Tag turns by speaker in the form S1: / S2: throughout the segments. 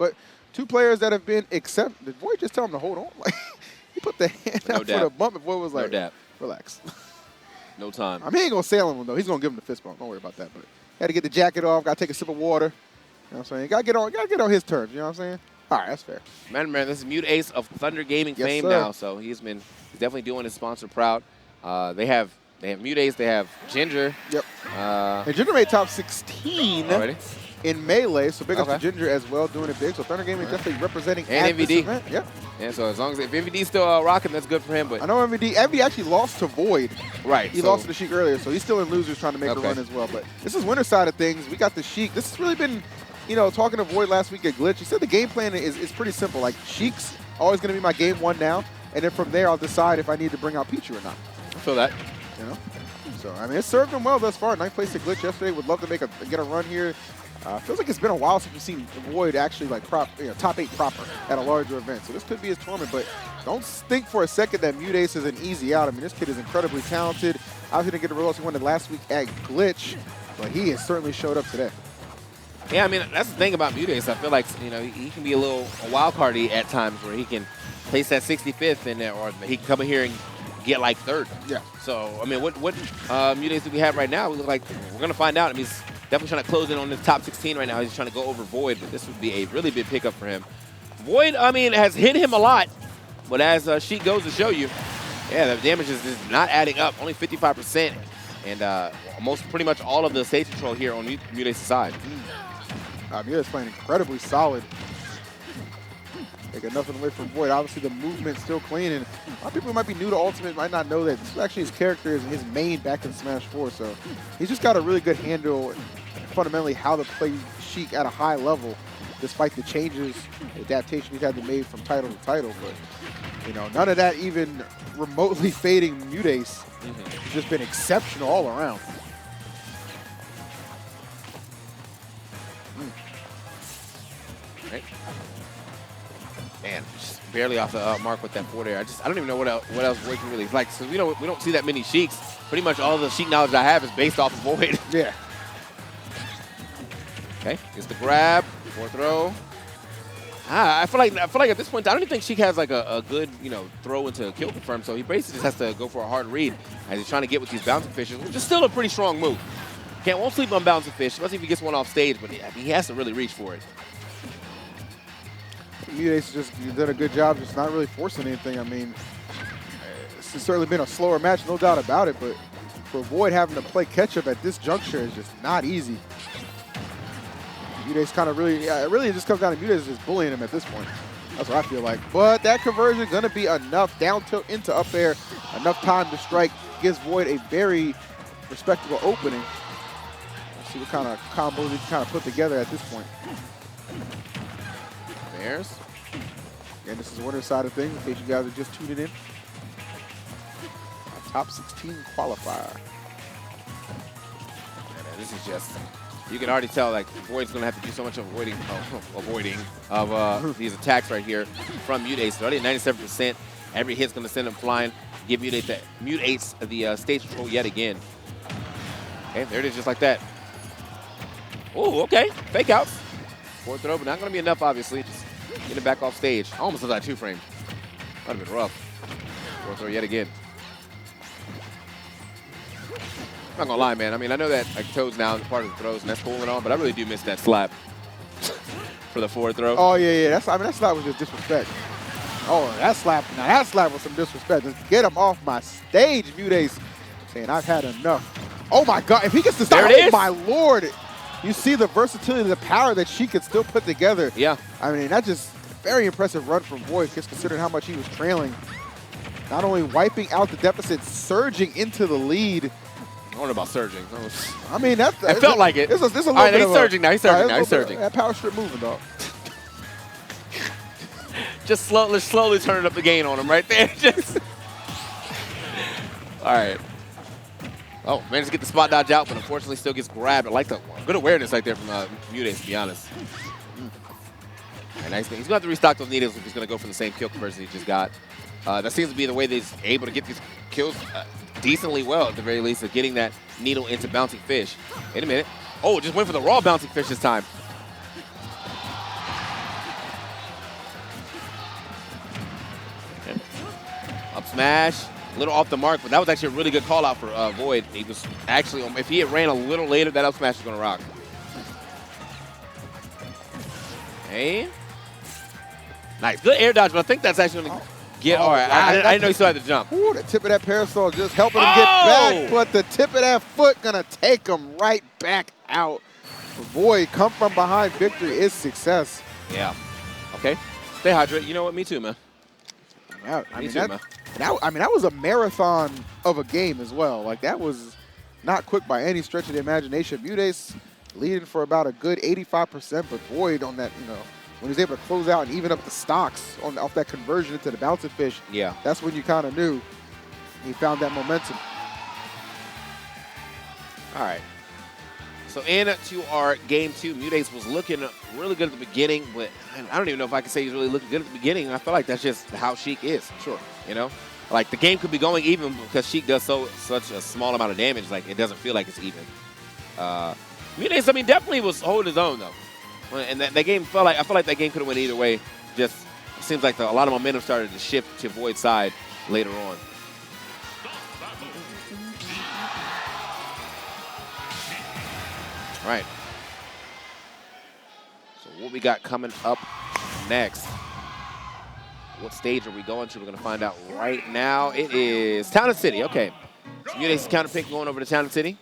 S1: But two players that have been accepted. Did VoiD just tell him to hold on? Like, he put the hand out for the bump, and VoiD was like, relax.
S2: No time.
S1: I mean, he ain't going to sail him, though. He's going to give him the fist bump. Don't worry about that. But had to get the jacket off. Got to take a sip of water. You know what I'm saying? Got to get on his terms. You know what I'm saying? All right, that's fair.
S2: Man, this is MuteAce of Thunder Gaming fame now, so he's definitely doing his sponsor proud. They have MuteAce, they have Ginger.
S1: Yep. And Ginger made top 16
S2: already
S1: in Melee, so big up to Ginger as well, doing it big. So Thunder Gaming definitely representing
S2: and
S1: MVD.
S2: This
S1: event. Yep.
S2: And so as long as if MVD's still rocking, that's good for him. But
S1: I know MVD actually lost to VoiD.
S2: Right.
S1: He lost to the Sheik earlier, so he's still in losers trying to make a run as well. But this is winner side of things. We got the Sheik. This has really been, you know, talking to VoiD last week at Glitch. He said the game plan is pretty simple. Like, Sheik's always going to be my game one now, and then from there I'll decide if I need to bring out Pichu or not.
S2: I feel that.
S1: You know? So, I mean, it served him well thus far. Ninth place at Glitch yesterday. Would love to get a run here. Feels like it's been a while since we've seen VoiD actually like top 8 proper at a larger event. So this could be his tournament, but don't think for a second that MuteAce is an easy out. I mean, this kid is incredibly talented. Obviously didn't get the results he wanted last week at Glitch, but he has certainly showed up today.
S2: Yeah, I mean, that's the thing about MuteAce. I feel like, you know, he can be a wild cardy at times where he can place that 65th in there, or he can come in here and get like 3rd.
S1: Yeah.
S2: So, I mean, what MuteAce do we have right now? We look like we're going to find out. I mean, he's definitely trying to close in on the top 16 right now. He's trying to go over VoiD, but this would be a really big pickup for him. VoiD, I mean, has hit him a lot, but as Sheik goes to show you, yeah, the damage is not adding up. Only 55%, and pretty much all of the stage control here on MuteAce's side.
S1: MuteAce playing incredibly solid. Taking nothing away from VoiD. Obviously, the movement's still clean, and a lot of people who might be new to Ultimate might not know that this is actually his character, is his main back in Smash 4. So he's just got a really good handle, fundamentally, how to play Sheik at a high level, despite the changes, the adaptation he's had to make from title to title. But, you know, none of that even remotely fading MuteAce. It's just been exceptional all around.
S2: Right. Man, just barely off the mark with that forward air. I don't even know what else VoiD can really like. So we don't see that many Sheiks. Pretty much all the Sheik knowledge I have is based off of VoiD.
S1: Yeah.
S2: Okay, gets the grab, forward throw. I feel like at this point I don't even think Sheik has like a good throw into a kill confirm. So he basically just has to go for a hard read as he's trying to get with these bouncing fishes, which is still a pretty strong move. Won't sleep on bouncing fish, especially if he gets one off stage. But he has to really reach for it.
S1: MuteAce just did a good job just not really forcing anything. I mean, it's certainly been a slower match, no doubt about it, but for VoiD having to play catch-up at this juncture is just not easy. MuteAce kind of really, it really just comes down to MuteAce just bullying him at this point. That's what I feel like. But that conversion going to be enough, down tilt into up air, enough time to strike, gives VoiD a very respectable opening. Let's see what kind of combos he can kind of put together at this point.
S2: There's.
S1: And this is the winner side of things, in case you guys are just tuning in. Top 16 qualifier.
S2: Yeah, this is just, you can already tell like VoiD's going to have to do so much avoiding of these attacks right here from MuteAce. Already at 97%. Every hit's going to send him flying. Give MuteAce the stage control yet again. Okay, there it is, just like that. Oh, okay. Fake outs. Forward throw, but not going to be enough, obviously. Just get it back off stage. Almost like 2-frame. Might have been rough. Forward throw yet again. I'm not going to lie, man. I mean, I know that like Toad's now part of the throws, and that's cool and all, but I really do miss that slap for the forward throw.
S1: Oh, yeah. That slap was just disrespect. Oh, that slap was some disrespect. Just get him off my stage, MuteAce. Saying, I've had enough. Oh, my God. If he gets to stop, oh, my Lord. You see the versatility, the power that she could still put together.
S2: Yeah.
S1: I mean, that's just a very impressive run from VoiD, just considering how much he was trailing. Not only wiping out the deficit, surging into the lead.
S2: I don't know about surging.
S1: I mean, it
S2: felt like it.
S1: There's a little
S2: all right,
S1: bit
S2: he's surging now. He's surging now. He's surging.
S1: That power strip moving, dog.
S2: Just slowly turning up the gain on him right there. Just. All right. Oh, managed to get the spot dodge out, but unfortunately still gets grabbed. I like the good awareness right there from MuteAce, to be honest. Right, nice thing. He's going to have to restock those needles if he's going to go for the same kill conversion he just got. That seems to be the way that he's able to get these kills decently well, at the very least, of getting that needle into bouncing fish. Wait a minute. Oh, just went for the raw bouncing fish this time. smash. A little off the mark, but that was actually a really good call out for VoiD. He was actually, if he had ran a little later, that up smash was going to rock. Hey. Nice. Good air dodge, but I think that's actually going to get. All right. I didn't know he still had to jump.
S1: Ooh, the tip of that parasol just helping him get back, but the tip of that foot going to take him right back out. VoiD, come from behind victory is success.
S2: Yeah. Okay. Stay hydrated. You know what? Me too, man.
S1: Yeah, I mean, that was a marathon of a game as well. Like, that was not quick by any stretch of the imagination. MuteAce leading for about a good 85%, but VoiD on that, you know, when he was able to close out and even up the stocks off that conversion into the bouncing fish,
S2: yeah,
S1: that's when you kind of knew he found that momentum.
S2: All right. So into our game 2, MuteAce was looking really good at the beginning, but I don't even know if I can say he's really looking good at the beginning. I feel like that's just how Sheik is.
S1: Sure.
S2: You know? Like, the game could be going even because Sheik does such a small amount of damage, like, it doesn't feel like it's even. MuteAce, I mean, definitely was holding his own, though. And that game felt like, I feel like that game could have went either way. Just, it seems like a lot of momentum started to shift to VoiD's side later on. All right. So what we got coming up next? What stage are we going to? We're going to find out right now. It is Town and City. Okay. So MuteAce's counter pick going over to Town and City.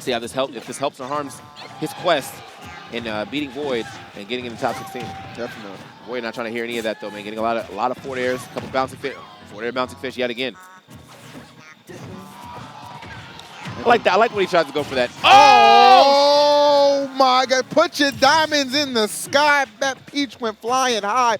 S2: See how this helps. If this helps or harms his quest in beating VoiD and getting in the top 16.
S1: Definitely.
S2: VoiD not trying to hear any of that though, man. Getting a lot of forward airs, a couple bouncing fish, forward air bouncing fish yet again. I like that. I like when he tries to go for that.
S1: Oh my God! Put your diamonds in the sky. That peach went flying high.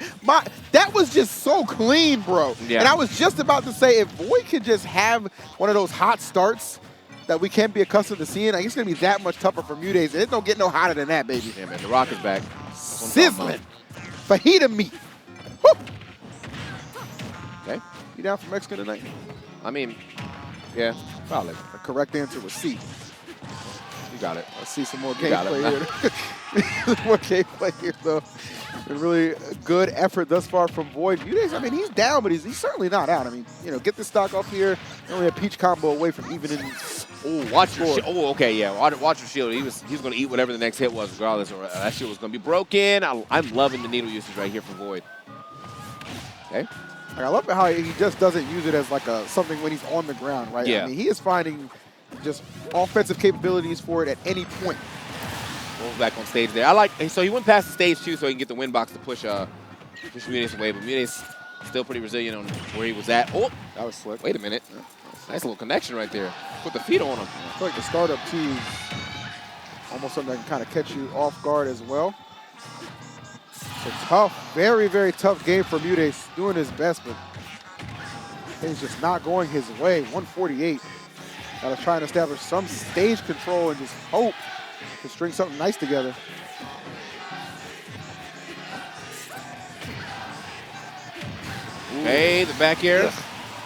S1: That was just so clean, bro.
S2: Yeah.
S1: And I was just about to say, if VoiD could just have one of those hot starts that we can't be accustomed to seeing, it's gonna be that much tougher for MuteAce. It don't get no hotter than that, baby.
S2: Yeah, man. The Rock is back.
S1: Sizzling. Fajita meat. Woo.
S2: Okay.
S1: You down for Mexican tonight?
S2: I mean, yeah, probably.
S1: The correct answer was C.
S2: You got it.
S1: Let's see some more gameplay here. More gameplay here, though. A really good effort thus far from VoiD. MuteAce, I mean, he's down, but he's certainly not out. I mean, you know, get the stock off here. Only a peach combo away from even in.
S2: Oh, watch your shield. Oh, okay, yeah. Watch your shield. He was going to eat whatever the next hit was, regardless. Or that shield was going to be broken. I'm loving the needle usage right here from VoiD. Okay.
S1: Like, I love how he just doesn't use it as like something when he's on the ground, right?
S2: Yeah.
S1: I mean, he is finding just offensive capabilities for it at any point.
S2: Rolls back on stage there. So he went past the stage too, so he can get the win box to push MuteAce away. But MuteAce still pretty resilient on where he was at. Oh,
S1: that was slick.
S2: Wait a minute. Yeah, nice little connection right there. Put the feet on him.
S1: I feel like the startup too is almost something that can kind of catch you off guard as well. So tough, very, very tough game for MuteAce. Doing his best, but things just not going his way. 148. Got to try and establish some stage control and just hope to string something nice together.
S2: Ooh. Hey, the back air.
S1: Yeah.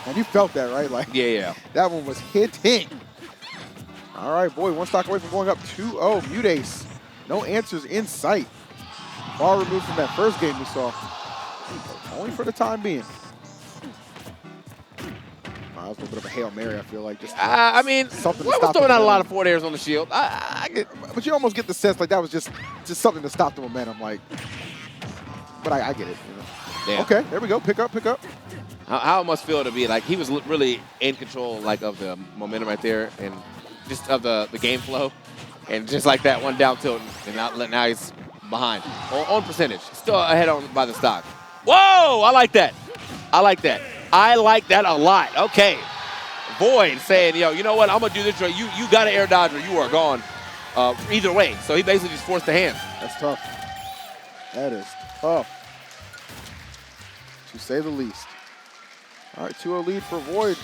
S1: And you felt that, right? Like,
S2: yeah.
S1: That one was hitting. All right, boy, one stock away from going up 2-0. MuteAce, no answers in sight. Far removed from that first game we saw. Only for the time being. That was a little bit of a Hail Mary, I feel like. Just
S2: I mean,
S1: something
S2: was throwing out a lot of forward airs on the shield.
S1: But you almost get the sense like that was just something to stop the momentum. Like, but I get it. You know?
S2: Yeah.
S1: Okay, there we go. Pick up.
S2: How it must feel to be like he was really in control, like of the momentum right there, and just of the game flow, and just like that one down tilt, and now he's behind on percentage, still ahead on by the stock. Whoa! I like that. I like that a lot. Okay, VoiD saying, yo, you know what? I'm gonna do this. You got an air dodge or you are gone. Either way, so he basically just forced the hand.
S1: That's tough. That is tough, to say the least. All right, 2-0 lead for VoiD.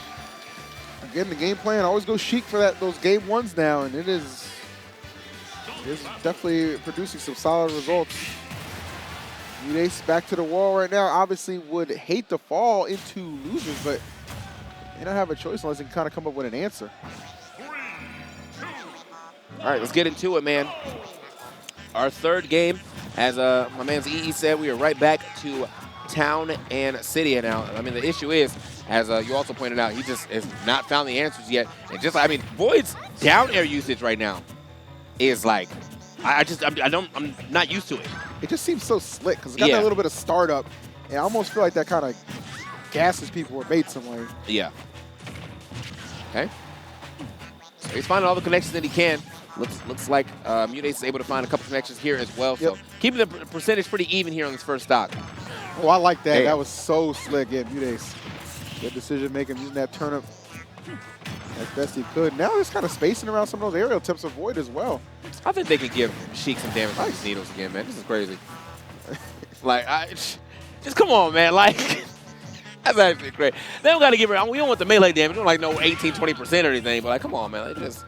S1: Again, the game plan always goes Sheik for those game ones now, and it is definitely producing some solid results. MuteAce back to the wall right now. Obviously would hate to fall into losers, but they don't have a choice unless they can kind of come up with an answer.
S2: All right, let's get into it, man. Our third game, as my man EE said, we are right back to town and city now. I mean, the issue is, as you also pointed out, he just has not found the answers yet. And just, I mean, VoiD's down air usage right now is like, I'm not used to it.
S1: It just seems so slick because it's got that little bit of startup. And I almost feel like that kind of gasses people or baits some way.
S2: Yeah. Okay. So he's finding all the connections that he can. Looks like MuteAce is able to find a couple connections here as well. So keeping the percentage pretty even here on this first stock.
S1: Oh, I like that. That was so slick. Yeah, MuteAce. Good decision making, using that turnip as best he could. Now he's kind of spacing around some of those aerial attempts of VoiD as well.
S2: I think they could give Sheik some damage with these needles again, man. This is crazy. Like, just come on, man. Like, that's actually great. They don't got to give her. We don't want the melee damage. We don't like no 18, 20% or anything. But like, come on, man. Like, just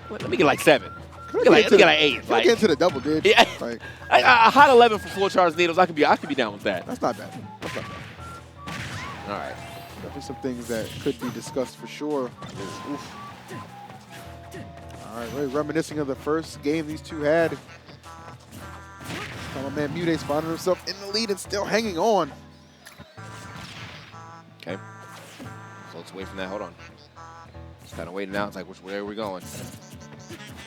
S2: let me get like 7. Let me get like 8. Like,
S1: get into the double digits.
S2: Yeah.
S1: Like,
S2: a hot 11 for full charge needles. I could be down with that.
S1: That's not bad. That's not bad.
S2: All right.
S1: Definitely some things that could be discussed for sure. Oof. All right, really reminiscing of the first game these two had. My man MuteAce finding himself in the lead and still hanging on.
S2: Okay. So let's wait from that. Hold on. Just kind of waiting out. It's like, where are we going?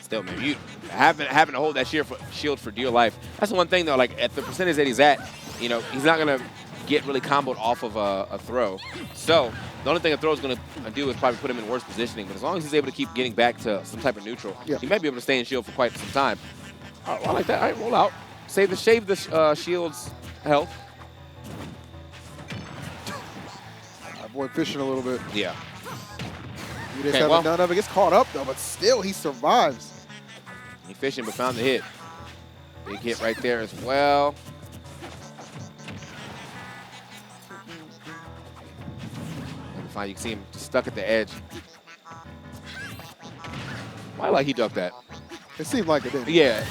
S2: Still, man, you having to hold that shield for dear life. That's the one thing, though. Like, at the percentage that he's at, you know, he's not going to get really comboed off of a throw. So the only thing a throw is going to do is probably put him in worse positioning. But as long as he's able to keep getting back to some type of neutral, he might be able to stay in shield for quite some time. All right, I like that. All right, roll out. Shave the shield's health.
S1: VoiD fishing a little bit.
S2: Yeah.
S1: MuteAce having none of it. Gets caught up, though, but still he survives.
S2: He fishing, but found the hit. Big hit right there as well. Fine, you can see him just stuck at the edge. Why like he ducked that?
S1: It seemed like it did.
S2: Yeah.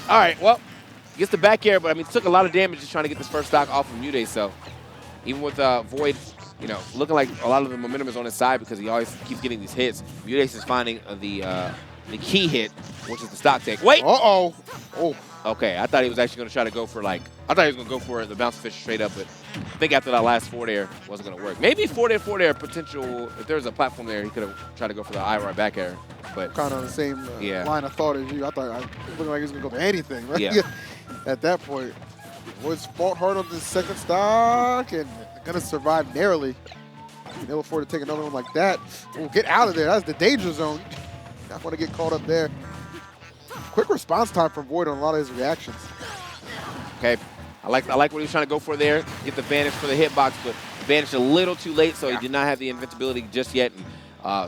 S2: All right, well, gets the back air, but I mean, took a lot of damage just trying to get this first stock off of MuteAce. So even with VoiD, you know, looking like a lot of the momentum is on his side because he always keeps getting these hits. MuteAce is finding the key hit, which is the stock take. Wait.
S1: Oh.
S2: Okay, I thought he was actually going to try to go for I thought he was going to go for the bounce fish straight up, but I think after that last forward air wasn't going to work. Maybe forward air potential, if there was a platform there, he could have tried to go for the IR back air. But
S1: kind of the same line of thought as you. I thought looking like he was going to go for anything, right? Yeah. At that point, VoiD's fought hard on the second stock and going to survive narrowly. Being able to take another one like that. Oh, get out of there. That's the danger zone. Not want to get caught up there. Quick response time from VoiD on a lot of his reactions.
S2: Okay, I like what he was trying to go for there. Get the vanish for the hitbox, but vanished a little too late, so he did not have the invincibility just yet. And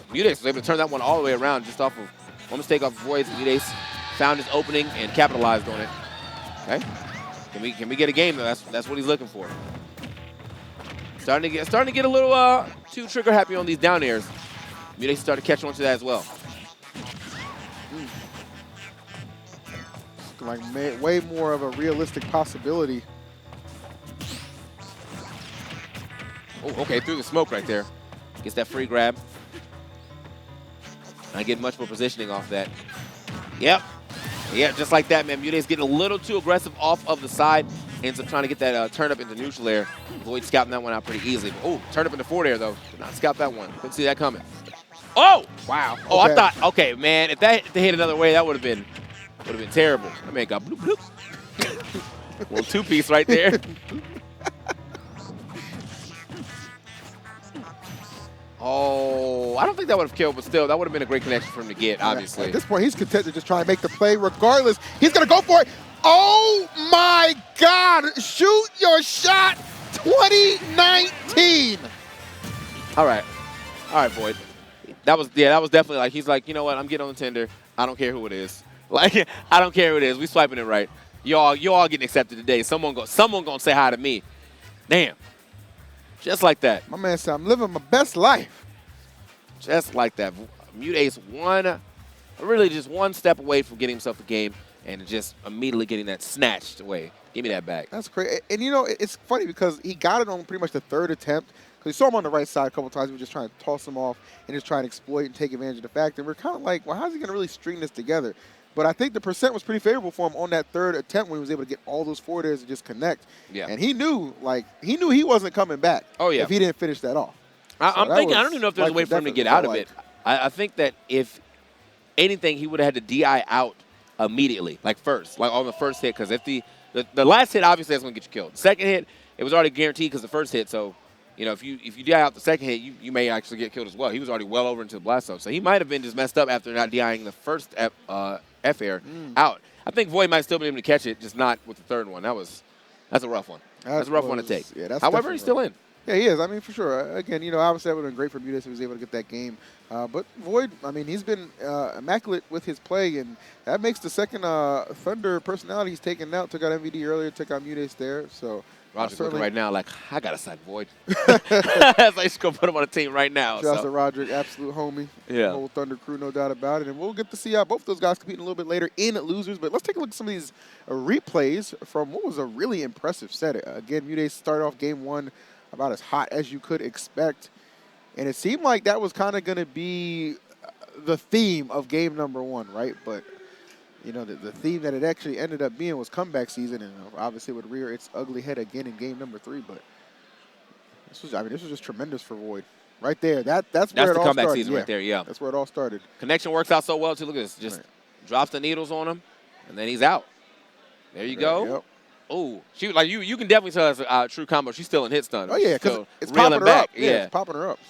S2: MuteAce was able to turn that one all the way around just off of one mistake off of VoiD. MuteAce found his opening and capitalized on it. Okay, can we get a game though? That's what he's looking for. Starting to get a little too trigger happy on these down airs. MuteAce started to catch on to that as well.
S1: Like way more of a realistic possibility.
S2: Oh, okay, through the smoke right there. Gets that free grab. Not getting much more positioning off that. Yep. Yeah, just like that, man. MuteAce getting a little too aggressive off of the side. Ends up trying to get that turn up into neutral air. VoiD scouting that one out pretty easily. Oh, turn up into forward air, though. Did not scout that one. Couldn't see that coming. Oh! Wow. Oh, okay. I thought, okay, man, if that hit another way, that would have been terrible. That man got bloop, bloop. Well, two-piece right there. Oh, I don't think that would have killed, but still, that would have been a great connection for him to get, obviously.
S1: At this point, he's content to just try and make the play regardless. He's going to go for it. Oh, my God. Shoot your shot 2019.
S2: All right, VoiD. That was definitely like, he's like, you know what, I'm getting on the tender. I don't care who it is. Like, I don't care who it is. We swiping it right. Y'all getting accepted today. Someone gonna say hi to me. Damn. Just like that.
S1: My man said, I'm living my best life.
S2: Just like that. MuteAce really just one step away from getting himself a game and just immediately getting that snatched away. Give me that back.
S1: That's great. And, you know, it's funny because he got it on pretty much the third attempt. Because we saw him on the right side a couple times. We were just trying to toss him off and just try and exploit and take advantage of the fact. And we're kind of like, well, how's he going to really string this together? But I think the percent was pretty favorable for him on that third attempt when he was able to get all those forward airs and just connect.
S2: Yeah.
S1: And he knew he wasn't coming back.
S2: Oh, yeah.
S1: If he didn't finish that off.
S2: I'm thinking, I don't even know if there's a way for him to get out of it. I think that if anything, he would have had to DI out immediately, like on the first hit, because if the last hit, obviously, that's going to get you killed. The second hit, it was already guaranteed because the first hit, so, you know, if you DI out the second hit, you may actually get killed as well. He was already well over into the blast zone, so he might have been just messed up after not DIing the first F-air out. I think VoiD might still be able to catch it, just not with the third one. That's a rough one. That's a rough one to take.
S1: Yeah,
S2: however, he's still in.
S1: Yeah, he is. I mean, for sure. Again, you know, obviously that would have been great for MuteAce if he was able to get that game. But VoiD, I mean, he's been immaculate with his play, and that makes the second Thunder personality he's taken out. Took out MVD earlier, took out MuteAce there. So
S2: Roderick's looking right now like, I got to sign VoiD. So I just go put him on a team right now.
S1: Shout out to Roderick, absolute homie.
S2: Yeah.
S1: The whole Thunder crew, no doubt about it. And we'll get to see both those guys competing a little bit later in losers. But let's take a look at some of these replays from what was a really impressive set. Again, MuteAce started off game one about as hot as you could expect. And it seemed like that was kind of going to be the theme of game number one, right? But, you know, the theme that it actually ended up being was comeback season, and obviously would rear its ugly head again in game number three. But this was just tremendous for VoiD. Right there. That's where it all started.
S2: That's the comeback season right there, yeah.
S1: That's where it all started.
S2: Connection works out so well, too. Look at this. Just drops the needles on him, and then he's out. There you go.
S1: Yep.
S2: Oh, you can definitely tell that's a true combo. She's still in hit stun.
S1: Oh, yeah, because it's
S2: reeling
S1: popping her
S2: back.
S1: up. Yeah, it's popping her up.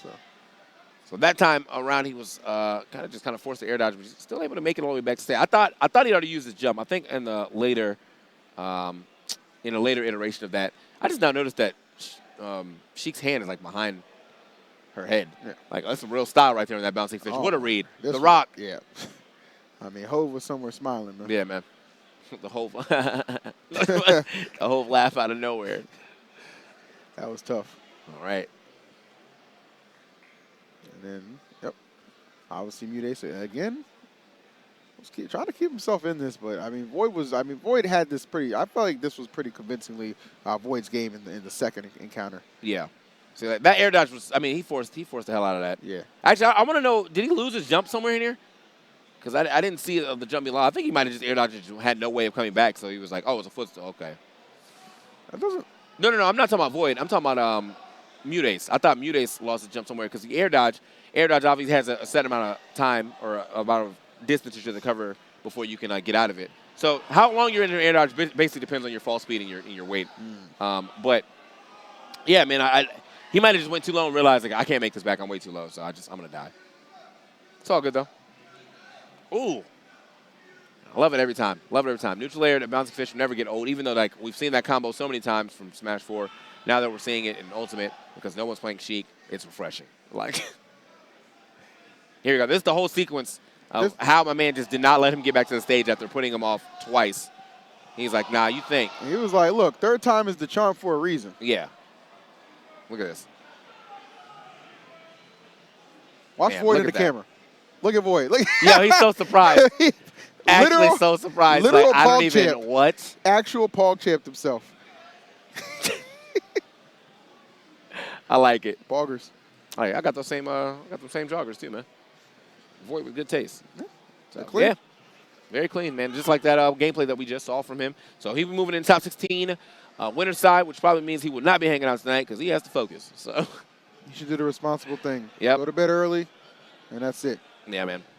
S2: So that time around, he was kind of forced the air dodge, but he's still able to make it all the way back to stay. I thought he'd already used his jump. I think in a later iteration of that, I just now noticed that Sheik's hand is like behind her head. Yeah. Like that's some real style right there in that bouncing fish. What a read. The Rock.
S1: Yeah. I mean, Hov was somewhere smiling, man.
S2: Yeah, man. The whole laugh out of nowhere.
S1: That was tough.
S2: All right.
S1: And then, obviously MuteAce again. Trying to keep himself in this, but I mean, VoiD had this pretty. I felt like this was pretty convincingly VoiD's game in the second encounter.
S2: Yeah. See that air dodge was. I mean, he forced the hell out of that.
S1: Yeah.
S2: Actually, I want to know, did he lose his jump somewhere in here? Because I didn't see the jump below. I think he might have just air dodged and had no way of coming back, so he was like, oh, it's a footstool. Okay.
S1: That doesn't.
S2: No. I'm not talking about VoiD. I'm talking about MuteAce. I thought MuteAce lost his jump somewhere because the air dodge obviously has a set amount of time or amount of distance you should cover before you can get out of it. So how long you're in an air dodge basically depends on your fall speed and your weight. But yeah, man, he might have just went too low and realized like I can't make this back. I'm way too low, so I'm gonna die. It's all good though. Ooh. I love it every time. Neutral air, the bouncing fish will never get old, even though like we've seen that combo so many times from Smash 4. Now that we're seeing it in Ultimate, because no one's playing Sheik, it's refreshing. Like, here we go. This is the whole sequence of how my man just did not let him get back to the stage after putting him off twice. He's like, nah, you think.
S1: He was like, look, third time is the charm for a reason.
S2: Yeah. Look at this.
S1: Watch VoiD in the camera. Look at VoiD. Look.
S2: Yeah, he's so surprised. Actually so surprised.
S1: Literal
S2: like, I don't even know what.
S1: Actual PogChamp himself.
S2: I like it.
S1: Poggers.
S2: I got those same joggers too, man. VoiD with good taste.
S1: Yeah.
S2: So, clean. Yeah. Very clean, man. Just like that gameplay that we just saw from him. So he'll be moving in top 16 winner's side, which probably means he will not be hanging out tonight because he has to focus. So
S1: you should do the responsible thing.
S2: Yep.
S1: Go to bed early, and that's it.
S2: Yeah, man.